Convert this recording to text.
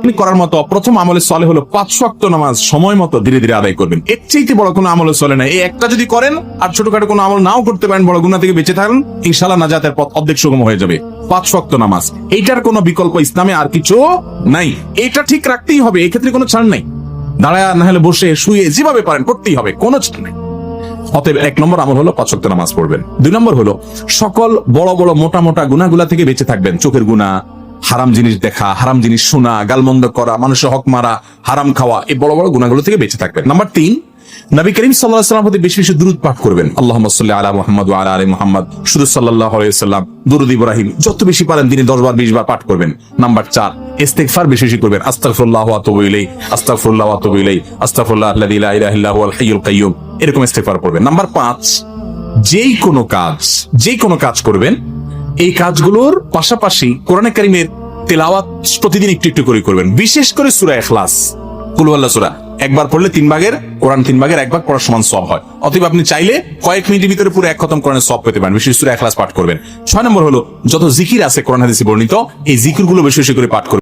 আপনি করার মতো প্রথম আমলে সলে হলো 5 ওয়াক্ত নামাজ সময় মতো ধীরে ধীরে আদায় করবেন। এর চাইতে বড় কোনো আমলে চলে না। এই একটা যদি করেন আর ছোটখাটো কোনো আমল নাও করতে পারেন, বড় গুনাহ থেকে বেঁচে থাকেন, ইনশাআল্লাহ নাজাতের পথ অর্ধেক সুগম হয়ে যাবে। 5 ওয়াক্ত নামাজ, এইটার কোনো বিকল্প ইসলামে আর কিছু নাই। এটা ঠিক রাখতেই হবে, এই ক্ষেত্রে কোনো ছাড় নাই। দাঁড়ায় না হলে বসে শুয়ে যেভাবে পারেন করতেই হবে, কোনো ছাড় নাই। অতএব 1 নম্বর আমল হলো 5 ওয়াক্ত নামাজ পড়বেন। 2 নম্বর হলো সকল বড় বড় মোটা মোটা গুনাহগুলা থেকে বেঁচে থাকবেন। চোখের গুনাহ, হারাম জিনিস দেখা, হারাম জিনিস শোনা, গালমন্দ করা, মানুষের হক মারা, হারাম খাওয়া, এই বড় বড় গুনাহগুলো থেকে বেঁচে থাকবেন। নাম্বার 3, নবী করিম সাল্লাল্লাহু আলাইহি ওয়াসাল্লাম প্রতি বেশি বেশি দুরূদ পাঠ করবেন। আল্লাহুম্মা সাল্লি আলা মুহাম্মাদ ওয়া আলা আলি মুহাম্মাদ, শুধু সাল্লাল্লাহু আলাইহি ওয়াসাল্লাম, দুরূদ ইব্রাহিম যত বেশি পারেন দিনে 10 বার 20 বার পাঠ করবেন। নাম্বার 4, ইস্তিগফার বেশি বেশি করবেন। আস্তাগফিরুল্লাহ ওয়া আতুবু ইলাইহি, আস্তাগফিরুল্লাহ ওয়া আতুবু ইলাইহি, আস্তাগফিরুল্লাহ আল্লাযী লা ইলাহা ইল্লা হুয়াল হাইয়ুল কাইয়্যুম, এরকম ইস্তিগফার করবেন। নাম্বার 5, যেই কোনো কাজ করবেন, এই কাজগুলোর পাশাপাশি কোরআনে কারীমের তেলাওয়াত প্রতিদিন একটু একটু করে করবেন। বিশেষ করে সূরা ইখলাস, কুল হুয়াল্লাহ সূরা একবার পড়লে 3 ভাগের কোরআন 3 ভাগের 1 ভাগ পড়ার সমান সওয়াব হয়। অতএব আপনি চাইলে কয়েক মিনিটের ভিতরে পুরো 1 খতম কোরআনের সওয়াব পেতে পারেন। বিশেষ সূরা ইখলাস পাঠ করবেন। 6 নম্বর হলো যত জিকির আছে কোরআন হাদিসে বর্ণিত, এই জিকিরগুলো বেশি বেশি করে পাঠ করবেন।